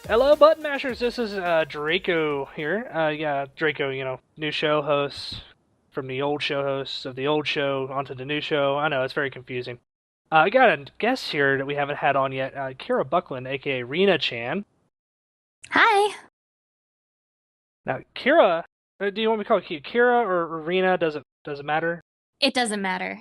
Hello, Button Mashers. This is Draco here. Yeah, Draco. New show host from the old show hosts of the old show onto the new show. I know it's very confusing. I got a guest here that we haven't had on yet, Kira Buckland, aka Rena Chan. Hi. Now, Kira, do you want me to call you Kira or Rena? Does it matter? It doesn't matter.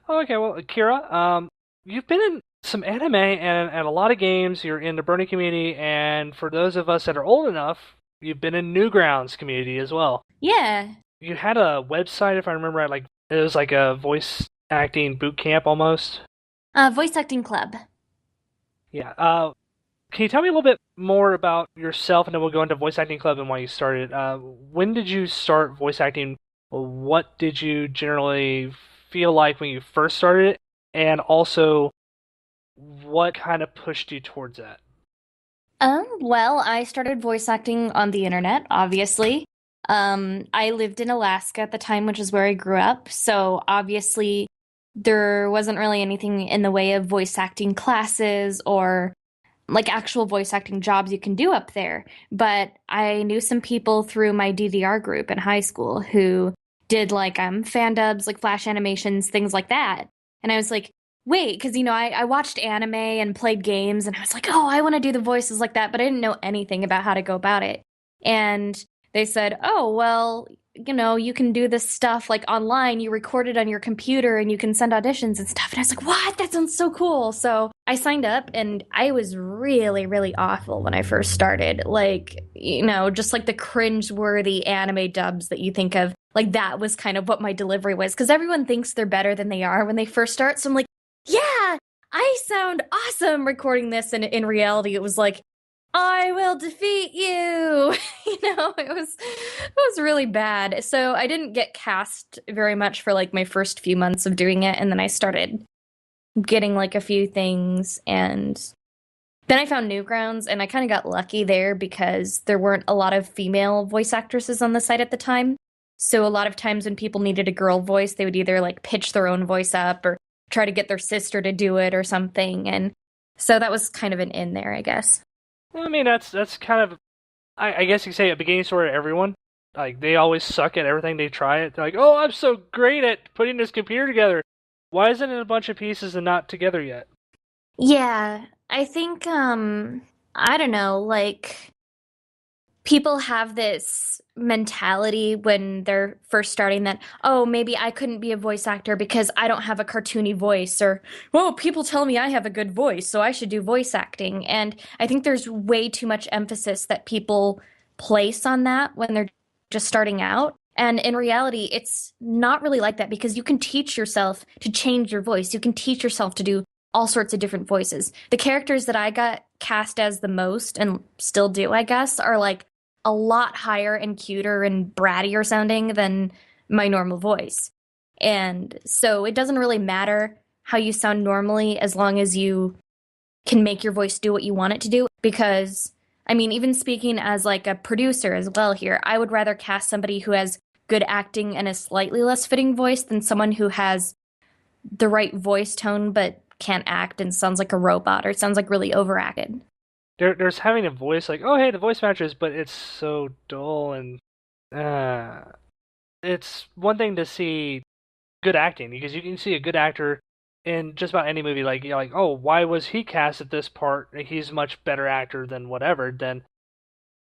Oh, okay. Well, Kira, you've been in some anime and a lot of games. You're in the Burning community, and for those of us that are old enough, you've been in Newgrounds community as well. Yeah. You had a website, if I remember right, like it was like a voice acting boot camp almost. Voice acting club. Yeah. Can you tell me a little bit more about yourself, and then we'll go into voice acting club and why you started? When did you start voice acting? What did you generally feel like when you first started it, and also what kind of pushed you towards that? Well, I started voice acting on the internet, obviously. I lived in Alaska at the time, which is where I grew up. So obviously there wasn't really anything in the way of voice acting classes or like actual voice acting jobs you can do up there. But I knew some people through my DDR group in high school who did like fan dubs, like flash animations, things like that. And I was like, wait, because I watched anime and played games, and I was like, oh, I want to do the voices like that, but I didn't know anything about how to go about it. And they said, oh, well, you can do this stuff like online. You record it on your computer and you can send auditions and stuff. And I was like, what? That sounds so cool. So I signed up, and I was really, really awful when I first started. Like, just like the cringe-worthy anime dubs that you think of. Like, that was kind of what my delivery was. Because everyone thinks they're better than they are when they first start. So I'm like, yeah, I sound awesome recording this. And in reality, it was like, I will defeat you. It was really bad. So I didn't get cast very much for like my first few months of doing it, and then I started getting like a few things, and then I found Newgrounds, and I kind of got lucky there because there weren't a lot of female voice actresses on the site at the time. So a lot of times when people needed a girl voice, they would either like pitch their own voice up or try to get their sister to do it or something. And so that was kind of an in there, I guess. I mean, that's kind of, I guess you could say a beginning story to everyone. Like they always suck at everything they try it. They're like, oh, I'm so great at putting this computer together. Why isn't it a bunch of pieces and not together yet? Yeah, I think I don't know, like people have this mentality when they're first starting that, oh, maybe I couldn't be a voice actor because I don't have a cartoony voice, or, well, people tell me I have a good voice, so I should do voice acting. And I think there's way too much emphasis that people place on that when they're just starting out. And in reality, it's not really like that because you can teach yourself to change your voice. You can teach yourself to do all sorts of different voices. The characters that I got cast as the most, and still do, I guess, are like a lot higher and cuter and brattier sounding than my normal voice. And so it doesn't really matter how you sound normally as long as you can make your voice do what you want it to do. Because, I mean, even speaking as like a producer as well here, I would rather cast somebody who has good acting and a slightly less fitting voice than someone who has the right voice tone but can't act and sounds like a robot or sounds like really overacted. There's having a voice like, oh hey, the voice matches, but it's so dull and uh, it's one thing to see good acting because you can see a good actor in just about any movie. Like you're like, oh, why was he cast at this part? He's a much better actor than whatever. Then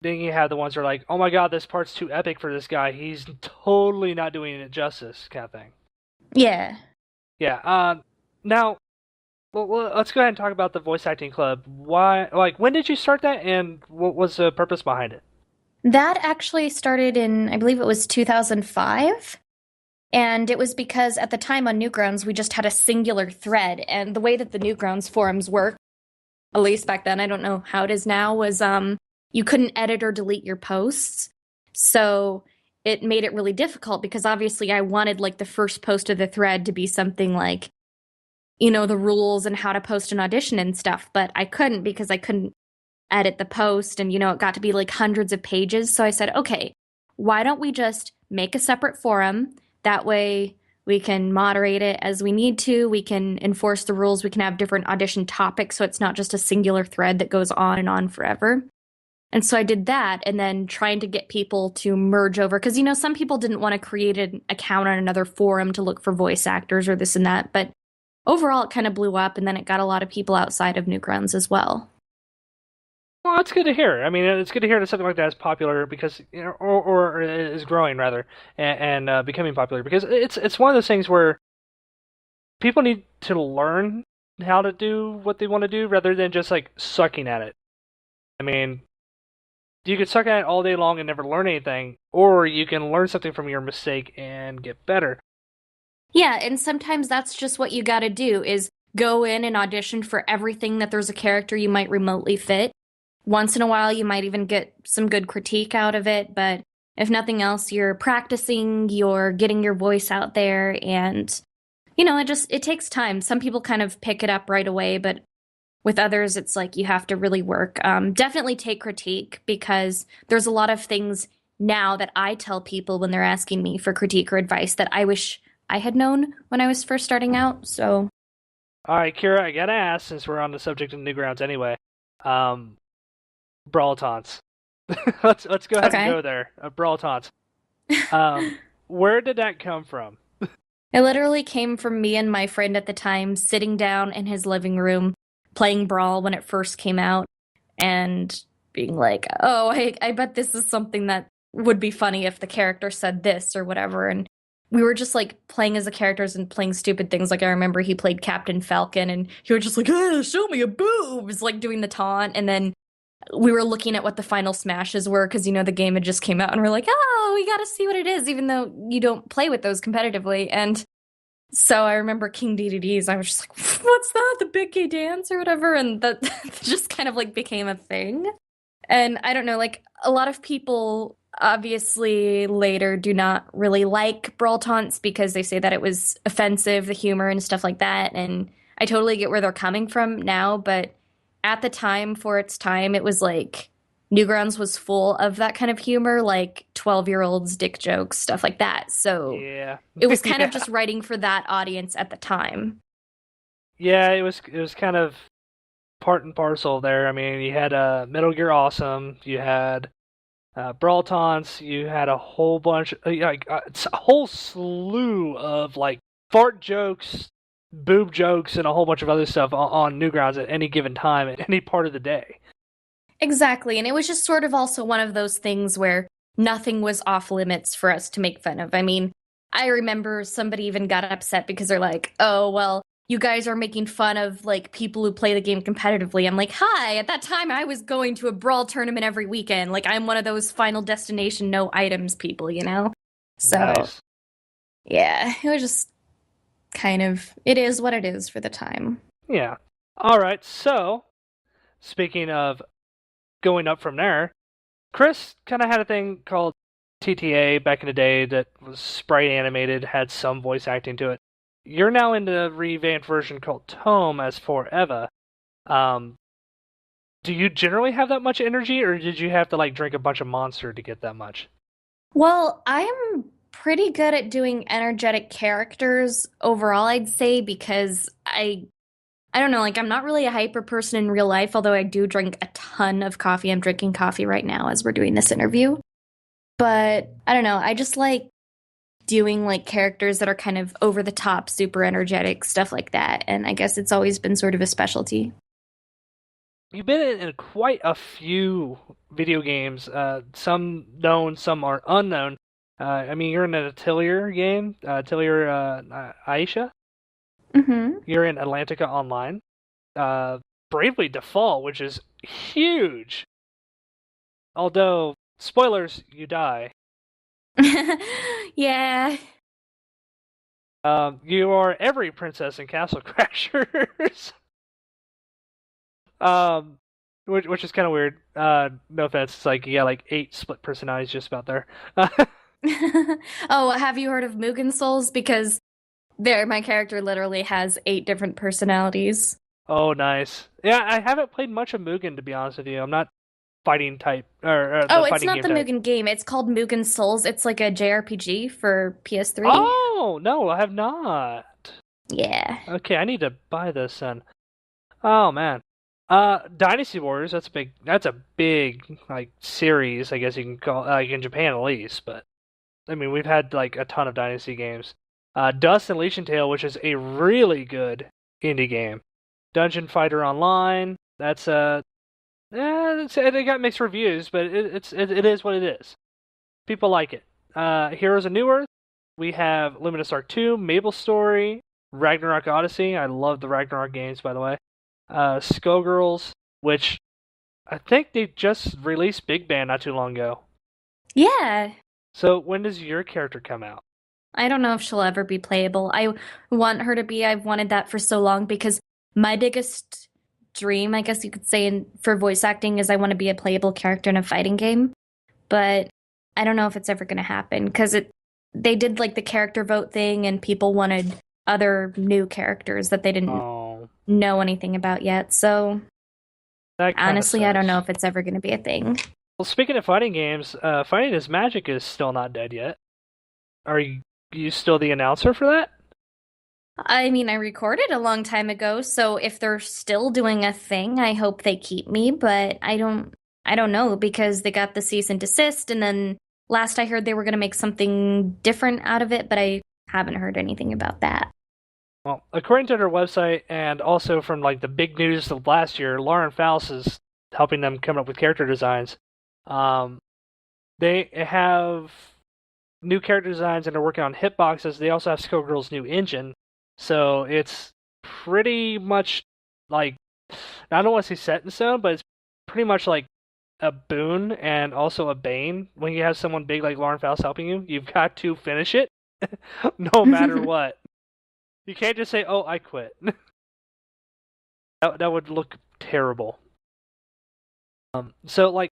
you have the ones that are like, oh my god, this part's too epic for this guy. He's totally not doing it justice, kind of thing. Yeah. Yeah. Now, let's go ahead and talk about the voice acting club. Why? Like, when did you start that, and what was the purpose behind it? That actually started in, I believe it was 2005. And it was because at the time on Newgrounds, we just had a singular thread. And the way that the Newgrounds forums work, at least back then, I don't know how it is now, was you couldn't edit or delete your posts. So it made it really difficult because obviously I wanted like the first post of the thread to be something like, the rules and how to post an audition and stuff. But I couldn't because I couldn't edit the post and, it got to be like hundreds of pages. So I said, okay, why don't we just make a separate forum? That way we can moderate it as we need to. We can enforce the rules. We can have different audition topics. So it's not just a singular thread that goes on and on forever. And so I did that and then trying to get people to merge over because some people didn't want to create an account on another forum to look for voice actors or this and that, but overall it kind of blew up and then it got a lot of people outside of Newgrounds as well. Well, that's good to hear. I mean, it's good to hear that something like that is popular because, or is growing rather, and becoming popular because it's one of those things where people need to learn how to do what they want to do rather than just like sucking at it. I mean, you could suck at it all day long and never learn anything, or you can learn something from your mistake and get better. Yeah, and sometimes that's just what you got to do is go in and audition for everything that there's a character you might remotely fit. Once in a while, you might even get some good critique out of it, but if nothing else, you're practicing, you're getting your voice out there, and it takes time. Some people kind of pick it up right away, but with others, it's like you have to really work. Definitely take critique because there's a lot of things now that I tell people when they're asking me for critique or advice that I wish I had known when I was first starting out. So, All right, Kira, I gotta ask since we're on the subject of Newgrounds anyway. Um, Brawl taunts. let's go ahead and okay. go there. Brawl taunts. Um, where did that come from? It literally came from me and my friend at the time sitting down in his living room playing Brawl when it first came out and being like, oh, I bet this is something that would be funny if the character said this or whatever. And we were just like playing as the characters and playing stupid things. Like I remember he played Captain Falcon and he was just like, show me a boobs, like doing the taunt. And then we were looking at what the final smashes were because the game had just came out and we're like, oh, we got to see what it is, even though you don't play with those competitively. And so I remember King DDDs. I was just like, what's that? The Big Gay Dance or whatever. And that just kind of like became a thing. And I don't know, like a lot of people obviously later do not really like Brawl Taunts because they say that it was offensive, the humor and stuff like that. And I totally get where they're coming from now, but at the time, for its time, it was like Newgrounds was full of that kind of humor, like 12-year-olds, dick jokes, stuff like that. So Yeah, it was kind of yeah, just writing for that audience at the time. yeah. It was kind of part and parcel there. I mean, you had Metal Gear Awesome, you had Brawl taunts, you had a whole bunch, it's a whole slew of like fart jokes, boob jokes, and a whole bunch of other stuff on Newgrounds at any given time at any part of the day. Exactly. And it was just sort of also one of those things where nothing was off limits for us to make fun of. I mean, I remember somebody even got upset because they're like, oh, well, you guys are making fun of like people who play the game competitively. I'm like, hi, at that time I was going to a brawl tournament every weekend. Like I'm one of those final destination no items people. So Nice. yeah, it was just kind of it is what it is for the time. Yeah. All right. So, speaking of going up from there, Chris kind of had a thing called TTA back in the day that was sprite animated, had some voice acting to it. You're now in the revamped version called Tome as for Eva. Um, do you generally have that much energy, or did you have to like drink a bunch of Monster to get that much? Well, I'm pretty good at doing energetic characters overall, I'd say, because I don't know, like I'm not really a hyper person in real life, although I do drink a ton of coffee. I'm drinking coffee right now as we're doing this interview. But I don't know, I just like doing like characters that are kind of over the top, super energetic, stuff like that. And I guess it's always been sort of a specialty. You've been in quite a few video games, some known, some are unknown. I mean, you're in an Atelier game, Atelier Aisha. Mm-hmm. You're in Atlantica Online. Bravely Default, which is huge. Although, spoilers, you die. Yeah. You are every princess in Castle Crashers. um, which is kind of weird. No offense, it's like you got like 8 split personalities just about there. Oh, have you heard of Mugen Souls? Because there, my character literally has 8 different personalities. Oh, nice. Yeah, I haven't played much of Mugen to be honest with you. I'm not fighting type or Oh, the it's fighting not game the type. Mugen game. It's called Mugen Souls. It's like a JRPG for PS3. Oh no, I have not. Yeah. Okay, I need to buy this then. Oh man. Dynasty Warriors. That's a big like series, I guess you can call like in Japan at least. But I mean, we've had like a ton of Dynasty games. Dust and Legion Tale, which is a really good indie game. Dungeon Fighter Online. That's it got mixed reviews, but it is what it is. People like it. Heroes of New Earth. We have Luminous Arc 2, Mabel Story, Ragnarok Odyssey. I love the Ragnarok games, by the way. Skullgirls, which I think they just released Big Band not too long ago. Yeah, So when does your character come out? I don't know if she'll ever be playable. I want her to be. I've wanted that for so long because my biggest dream, I guess you could say, for voice acting is I want to be a playable character in a fighting game. But I don't know if it's ever going to happen because they did like the character vote thing and people wanted other new characters that they didn't Oh, know anything about yet. So that kind of honestly, I don't know sucks. if it's ever going to be a thing. Well, speaking of fighting games, Fighting is Magic is still not dead yet. Are you still the announcer for that? I mean, I recorded a long time ago, so if they're still doing a thing, I hope they keep me, but I don't know because they got the cease and desist and then last I heard they were going to make something different out of it, but I haven't heard anything about that. Well, according to their website, and also from like the big news of last year, Lauren Faust is helping them come up with character designs. Um, they have new character designs and they're working on hitboxes. They also have Skullgirl's new engine, so it's pretty much like I don't want to say set in stone, but it's pretty much like a boon and also a bane when you have someone big like Lauren Faust helping you. You've got to finish it, no matter what. You can't just say, "Oh, I quit." That would look terrible. So like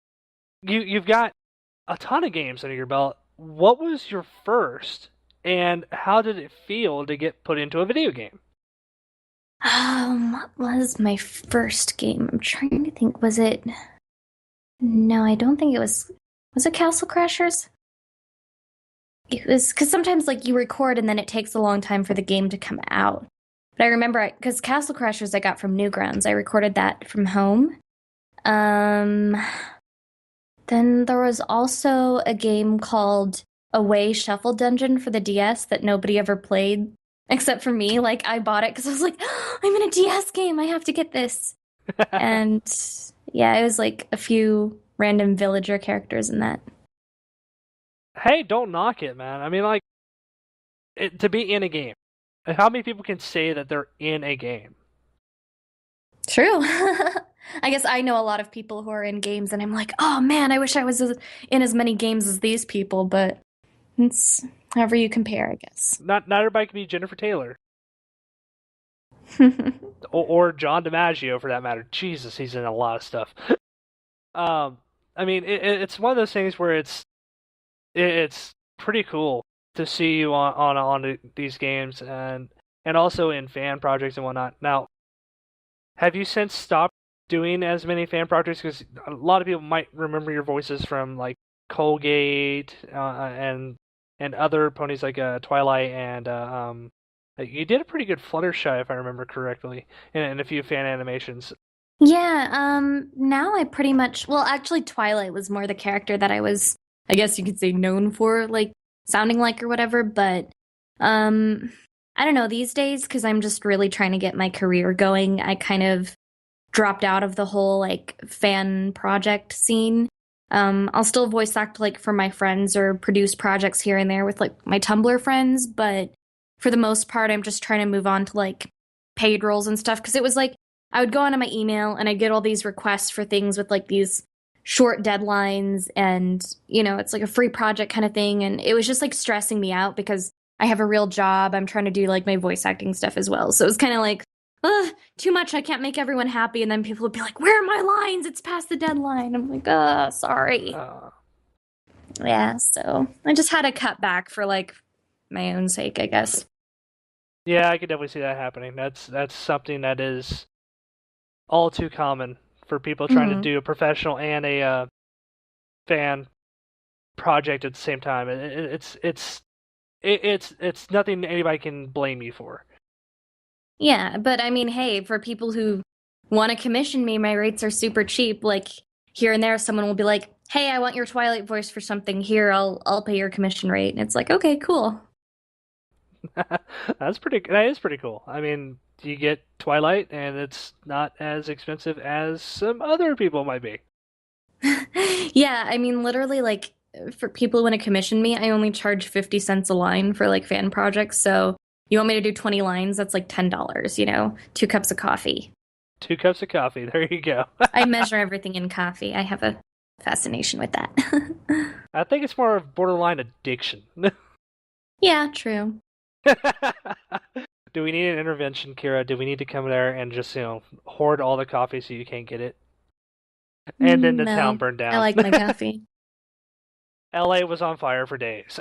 you've got a ton of games under your belt. What was your first, and how did it feel to get put into a video game? What was my first game? I'm trying to think. Was it? No, I don't think it was. Was it Castle Crashers? It was because sometimes like you record and then it takes a long time for the game to come out. But I remember because Castle Crashers I got from Newgrounds. I recorded that from home. Um, then there was also a game called Away Shuffle Dungeon for the DS that nobody ever played except for me. Like I bought it because I was like, oh, I'm in a DS game. I have to get this. And yeah, it was like a few random villager characters in that. Hey, don't knock it, man. I mean, like to be in a game. How many people can say that they're in a game? True. I guess I know a lot of people who are in games, and I'm like, oh man, I wish I was in as many games as these people, but it's however you compare, I guess. Not everybody can be Jennifer Taylor or John DiMaggio for that matter. Jesus, he's in a lot of stuff. Um, I mean, it's one of those things where it's pretty cool to see you on these games and also in fan projects and whatnot. Now, have you since stopped doing as many fan projects? Because a lot of people might remember your voices from like Colgate and other ponies like Twilight and you did a pretty good Fluttershy if I remember correctly, and a few fan animations. Yeah, now I pretty much, well, actually, Twilight was more the character that I was, I guess you could say, known for, like, sounding like or whatever, but, um, I don't know, these days, because I'm just really trying to get my career going, I kind of dropped out of the whole, like, fan project scene. I'll still voice act, like, for my friends or produce projects here and there with, like, my Tumblr friends, but for the most part, I'm just trying to move on to, like, paid roles and stuff, because it was, like, I would go onto my email and I get all these requests for things with like these short deadlines and it's like a free project kind of thing and it was just like stressing me out because I have a real job. I'm trying to do like my voice acting stuff as well. So it was kind of like, ugh, too much. I can't make everyone happy and then people would be like, "Where are my lines? It's past the deadline." I'm like, sorry." Uh, Yeah, so I just had to cut back for like my own sake, I guess. yeah, I could definitely see that happening. That's something that is all too common for people trying to Mhm. do a professional and a fan project at the same time. It's nothing anybody can blame you for. Yeah, but I mean, hey, for people who want to commission me, my rates are super cheap. Like here and there, someone will be like, "Hey, I want your Twilight voice for something. Here, I'll pay your commission rate." And it's like, okay, cool. That's pretty. That is pretty cool. I mean, you get Twilight, and it's not as expensive as some other people might be. Yeah, I mean, literally, like for people who want to commission me, I only charge 50 cents a line for like fan projects. So you want me to do 20 lines? That's like $10, 2 cups of coffee. 2 cups of coffee. There you go. I measure everything in coffee. I have a fascination with that. I think it's more of borderline addiction. Yeah, true. Do we need an intervention, Kira? Do we need to come there and just, hoard all the coffee so you can't get it? And then the town No, burned I down. like my coffee. LA was on fire for days.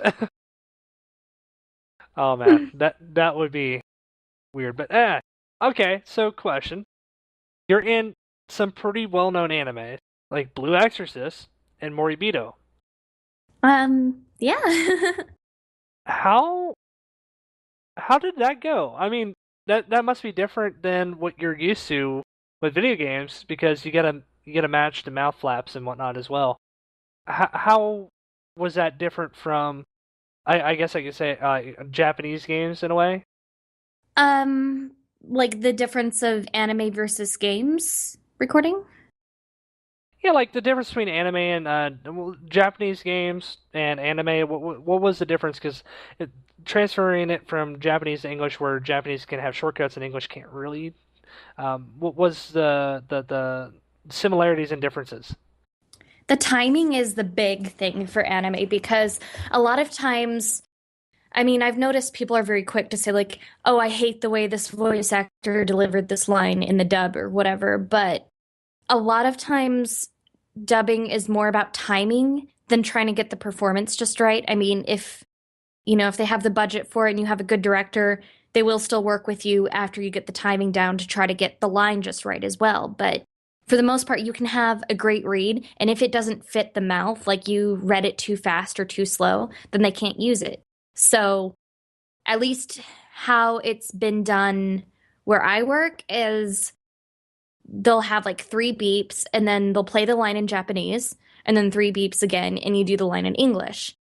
Oh man, that would be weird. But okay. So question: you're in some pretty well-known anime like Blue Exorcist and Moribito. Yeah. How how did that go? I mean, that must be different than what you're used to with video games because you gotta match the mouth flaps and whatnot as well. How was that different from I guess I could say Japanese games in a way? Like the difference of anime versus games recording? Yeah, like the difference between anime and well, Japanese games and anime. What was the difference? Because transferring it from Japanese to English, where Japanese can have shortcuts and English can't really. What was the similarities and differences? The timing is the big thing for anime because a lot of times, I mean, I've noticed people are very quick to say, like, oh, I hate the way this voice actor delivered this line in the dub or whatever. But a lot of times, dubbing is more about timing than trying to get the performance just right. I mean, if they have the budget for it and you have a good director, they will still work with you after you get the timing down to try to get the line just right as well. But for the most part, you can have a great read, and if it doesn't fit the mouth, like you read it too fast or too slow, then they can't use it. So, at least how it's been done where I work is they'll have like 3 beeps and then they'll play the line in Japanese and then 3 beeps again and you do the line in English.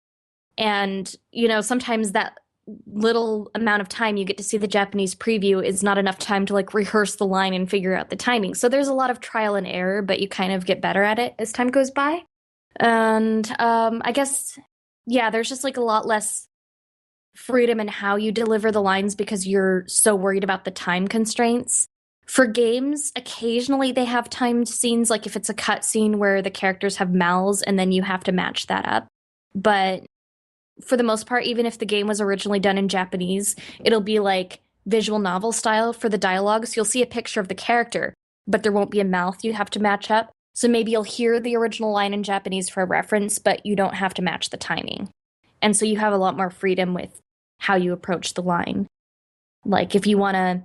And, sometimes that little amount of time you get to see the Japanese preview is not enough time to like rehearse the line and figure out the timing. So there's a lot of trial and error, but you kind of get better at it as time goes by. And I guess, yeah, there's just like a lot less freedom in how you deliver the lines because you're so worried about the time constraints. For games, occasionally they have timed scenes, like if it's a cut scene where the characters have mouths and then you have to match that up. But for the most part, even if the game was originally done in Japanese, it'll be like visual novel style for the dialogue. So you'll see a picture of the character, but there won't be a mouth you have to match up. So maybe you'll hear the original line in Japanese for a reference, but you don't have to match the timing. And so you have a lot more freedom with how you approach the line. Like if you want to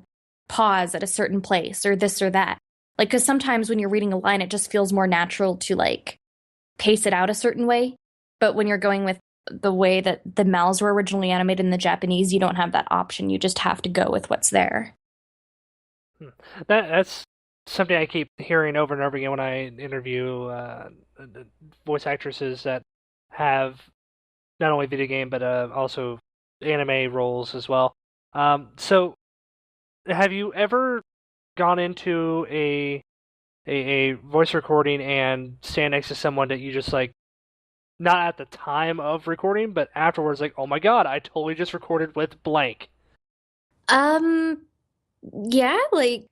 pause at a certain place or this or that. Like, because sometimes when you're reading a line, it just feels more natural to like pace it out a certain way. But when you're going with the way that the mouths were originally animated in the Japanese, you don't have that option. You just have to go with what's there. That's something I keep hearing over and over again when I interview voice actresses that have not only video game but also anime roles as well. So have you ever gone into a voice recording and stand next to someone that you just like not at the time of recording, but afterwards, like, oh my god, I totally just recorded with blank. Um, yeah, like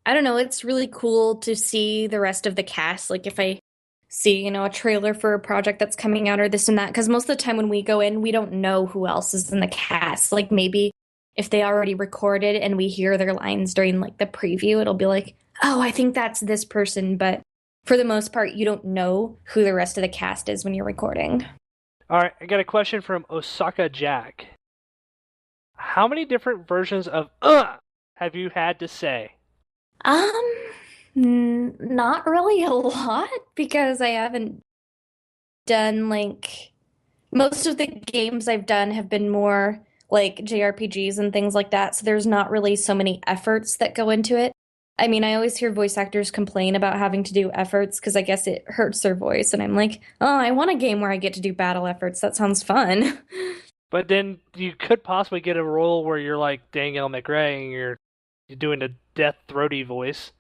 I don't know, it's really cool to see the rest of the cast. Like if I see, a trailer for a project that's coming out or this and that, because most of the time when we go in, we don't know who else is in the cast. Like maybe if they already recorded and we hear their lines during like the preview, it'll be like, oh, I think that's this person. But for the most part, you don't know who the rest of the cast is when you're recording. All right, I got a question from Osaka Jack. How many different versions of have you had to say? Um, Not really a lot because I haven't done like most of the games I've done have been more like JRPGs and things like that. So there's not really so many efforts that go into it. I mean, I always hear voice actors complain about having to do efforts because I guess it hurts their voice. And I'm like, oh, I want a game where I get to do battle efforts. That sounds fun. But then you could possibly get a role where you're like Danielle McRae and you're doing a death throaty voice.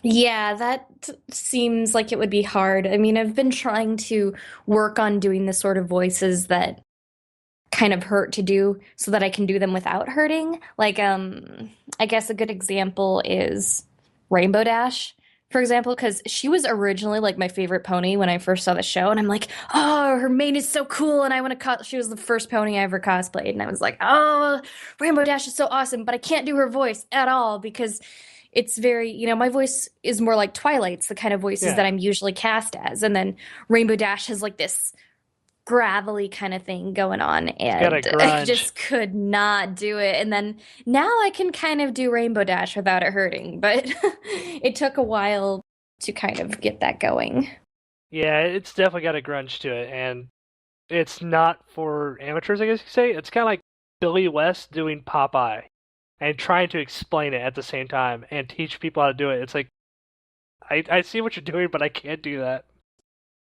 Yeah, that seems like it would be hard. I mean, I've been trying to work on doing the sort of voices that kind of hurt to do so that I can do them without hurting. Like, I guess a good example is Rainbow Dash, for example, because she was originally like my favorite pony when I first saw the show, and I'm like, oh, her mane is so cool, and I want to she was the first pony I ever cosplayed, and I was like, oh, Rainbow Dash is so awesome, but I can't do her voice at all because it's very, my voice is more like Twilight's, the kind of voices that Yeah, I'm usually cast as, and then Rainbow Dash has like this gravelly kind of thing going on, it's got a and I grunge. just could not do it. And then now I can kind of do Rainbow Dash without it hurting, but it took a while to kind of get that going. Yeah, it's definitely got a grunge to it, and it's not for amateurs, I guess you could say. It's kind of like Billy West doing Popeye and trying to explain it at the same time and teach people how to do it. It's like I see what you're doing, but I can't do that.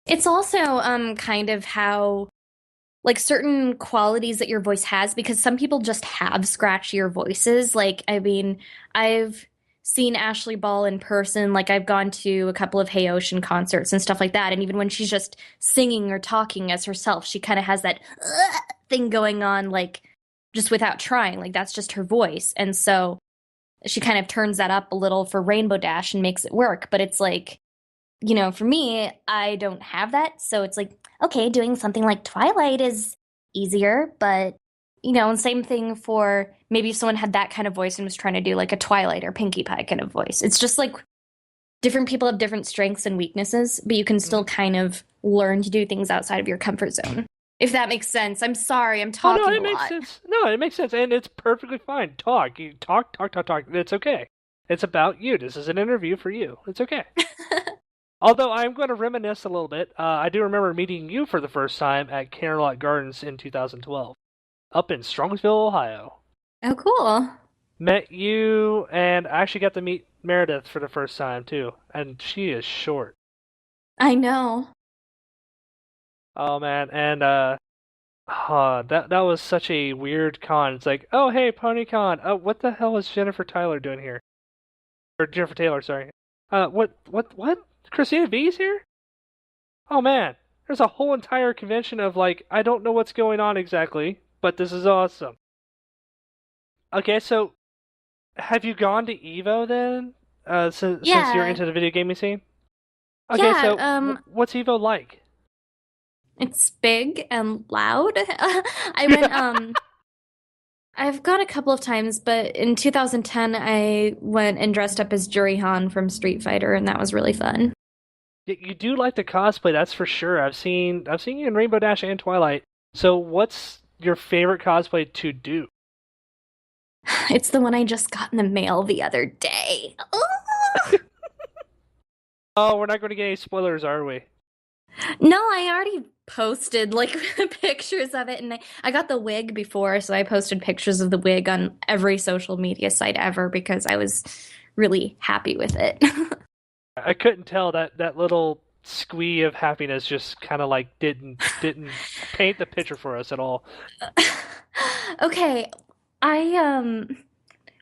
It's also kind of how like certain qualities that your voice has because some people just have scratchier voices. Like, I mean, I've seen Ashley Ball in person. Like, I've gone to a couple of Hey Ocean concerts and stuff like that. And even when she's just singing or talking as herself, she kind of has that thing going on, like, just without trying. Like, that's just her voice. And so she kind of turns that up a little for Rainbow Dash and makes it work. But it's like, for me, I don't have that. So it's like, okay, doing something like Twilight is easier, but, and same thing for maybe if someone had that kind of voice and was trying to do like a Twilight or Pinkie Pie kind of voice. It's just like different people have different strengths and weaknesses, but you can still Hmm. kind of learn to do things outside of your comfort zone. If that makes sense. I'm sorry, I'm Oh no, talking it a makes lot. sense. No, it makes sense, and it's perfectly fine. Talk, you talk, talk, talk, talk. It's okay. It's about you. This is an interview for you. It's okay. Although I'm going to reminisce a little bit. I do remember meeting you for the first time at Canterlot Gardens in 2012, up in Strongsville, Ohio. Oh, cool. Met you, and I actually got to meet Meredith for the first time too, and she is short. I know. Oh man, and that was such a weird con. It's like, oh hey, PonyCon. Oh, what the hell is Jennifer Tyler doing here? Or Jennifer Taylor, sorry. What? Christina V's here? Oh man, there's a whole entire convention of like, I don't know what's going on exactly, but this is awesome. Okay, so have you gone to Evo then? Since you're Yeah. into the video gaming scene? Okay, Yeah, so what's Evo like? it's big and loud. I went I've gone a couple of times, but in 2010 I went and dressed up as Juri Han from Street Fighter and that was really fun. You do like the cosplay, that's for sure. I've seen you in Rainbow Dash and Twilight. So what's your favorite cosplay to do? It's the one I just got in the mail the other day. Oh, we're not going to get any spoilers, are we? No, I already posted like pictures of it and I got the wig before, so I posted pictures of the wig on every social media site ever because I was really happy with it. I couldn't tell that little squee of happiness just kind of like didn't paint the picture for us at all. Okay, I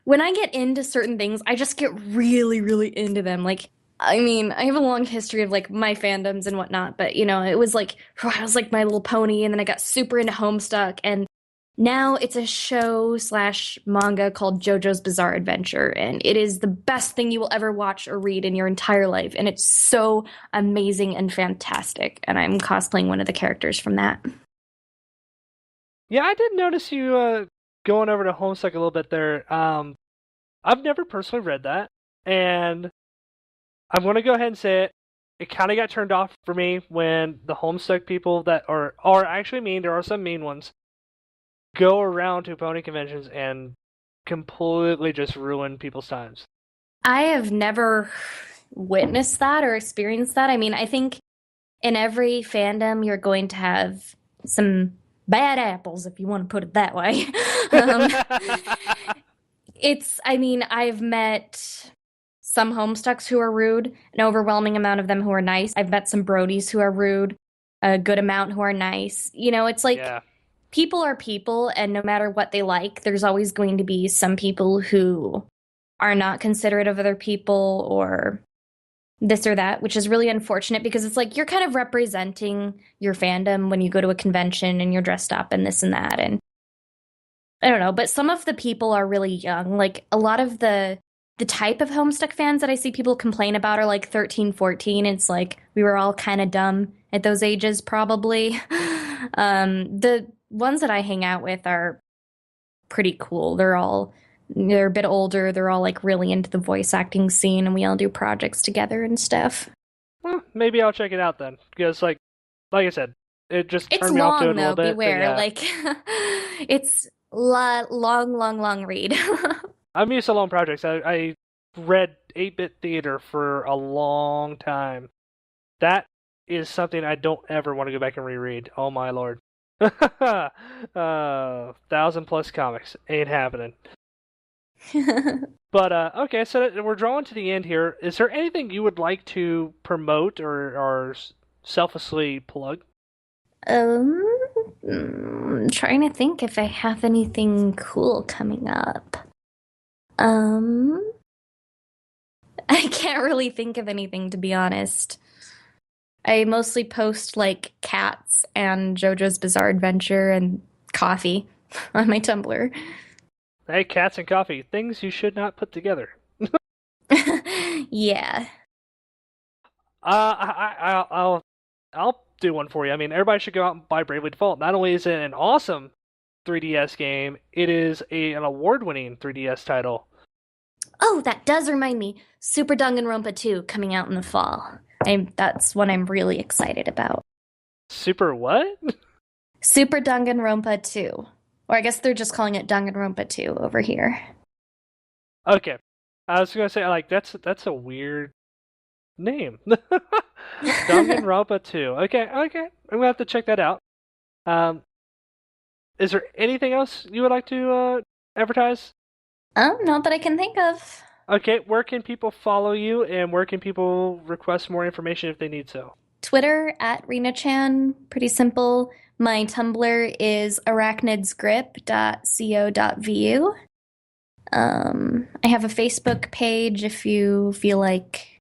when I get into certain things, I just get really, really into them. Like, I mean, I have a long history of like my fandoms and whatnot, but it was like I was like My Little Pony, and then I got super into Homestuck, and now it's a show slash manga called JoJo's Bizarre Adventure, and it is the best thing you will ever watch or read in your entire life, and it's so amazing and fantastic. And I'm cosplaying one of the characters from that. Yeah, I did notice you going over to Homestuck a little bit there. I've never personally read that, and I'm going to go ahead and say it. It kind of got turned off for me when the Homestuck people that are actually mean. There are some mean ones go around to pony conventions and completely just ruin people's times. I have never witnessed that or experienced that. I mean, I think in every fandom, you're going to have some bad apples, if you want to put it that way. um, I mean, I've met some Homestucks who are rude, an overwhelming amount of them who are nice. I've met some Brodies who are rude, a good amount who are nice. It's like Yeah. people are people, and no matter what they like, there's always going to be some people who are not considerate of other people or this or that, which is really unfortunate because it's like you're kind of representing your fandom when you go to a convention and you're dressed up and this and that. And I don't know, but some of the people are really young. Like a lot of the type of Homestuck fans that I see people complain about are like 13, 14. It's like we were all kind of dumb at those ages, probably. The ones that I hang out with are pretty cool. They're a bit older. They're all like really into the voice acting scene, and we all do projects together and stuff. Well, maybe I'll check it out then, because like I said, it just It's turned me off to long it a little though, bit. But beware. yeah, Like it's long, long, long read. I'm used to long projects. I read 8-bit theater for a long time. That is something I don't ever want to go back and reread. Oh my lord. 1,000+ comics ain't happening. But okay, so we're drawing to the end here. Is there anything you would like to promote or selflessly plug? Um, trying to think if I have anything cool coming up. Um, I can't really think of anything, to be honest. I mostly post like cats and JoJo's Bizarre Adventure and coffee on my Tumblr. Hey, cats and coffee, things you should not put together. Yeah. I'll do one for you. I mean, everybody should go out and buy Bravely Default. Not only is it an awesome 3DS game, it is an award-winning 3DS title. Oh, that does remind me. Super Danganronpa 2 coming out in the fall. That's one I'm really excited about. Super what? Super Danganronpa 2. Or I guess they're just calling it Danganronpa 2 over here. Okay, I was gonna say like that's a weird name. Danganronpa 2. Okay, I'm gonna have to check that out. Um, is there anything else you would like to advertise? Not that I can think of. Okay, where can people follow you and where can people request more information if they need so? Twitter at Rena-chan, pretty simple. My Tumblr is arachnidsgrip.co.vu. I have a Facebook page if you feel like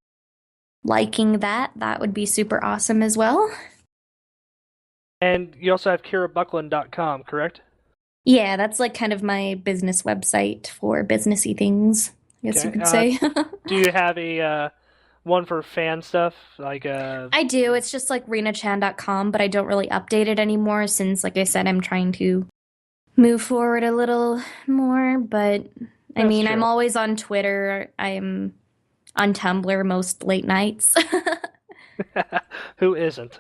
liking that. That would be super awesome as well. And you also have KiraBuckland.com, correct? Yeah, that's like kind of my business website for businessy things, I guess you Okay. could say. Do you have a one for fan stuff like I do. It's just like renachan.com, but I don't really update it anymore since, like I said, I'm trying to move forward a little more. But I That's mean, I'm true. always on Twitter. I'm on Tumblr most late nights. Who isn't?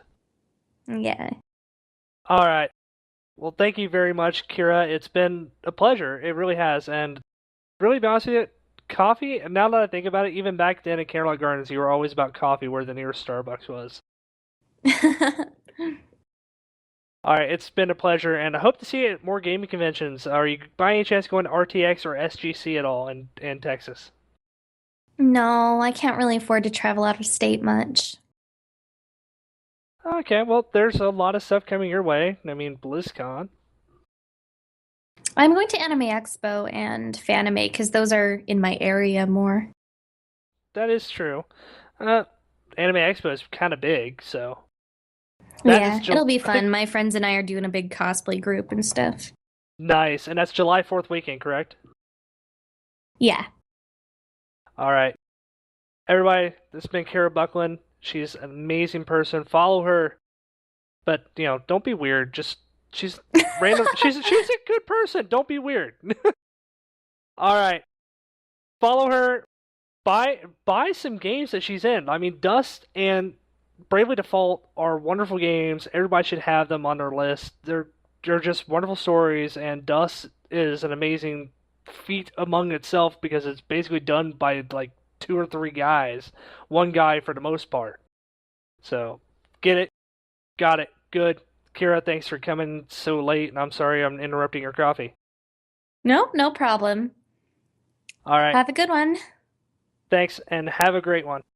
Yeah. All right. Well, thank you very much, Kira. It's been a pleasure. It really has. And really, to be honest with you, coffee, now that I think about it, even back then at Candlelight Gardens, you were always about coffee where the nearest Starbucks was. All right, it's been a pleasure, and I hope to see you at more gaming conventions. Are you by any chance going to RTX or SGC at all in Texas? No, I can't really afford to travel out of state much. Okay, well, there's a lot of stuff coming your way. I mean, BlizzCon. I'm going to Anime Expo and Fanime because those are in my area more. That is true. Uh, Anime Expo is kind of big, so that is Yeah, it'll be fun. My friends and I are doing a big cosplay group and stuff. nice, and that's July 4th weekend, correct? Yeah. All right, everybody. This has been Kara Buckland. She's an amazing person. Follow her, but don't be weird. Just she's random. She's a good person. Don't be weird. All right, follow her. Buy some games that she's in. I mean, Dust and Bravely Default are wonderful games. Everybody should have them on their list. They're just wonderful stories, and Dust is an amazing feat among itself because it's basically done by like two or three guys, one guy for the most part. So get it, got it, good. Kira, thanks for coming so late, and I'm sorry I'm interrupting your coffee. No, no problem. All right, Have a good one. Thanks, and have a great one.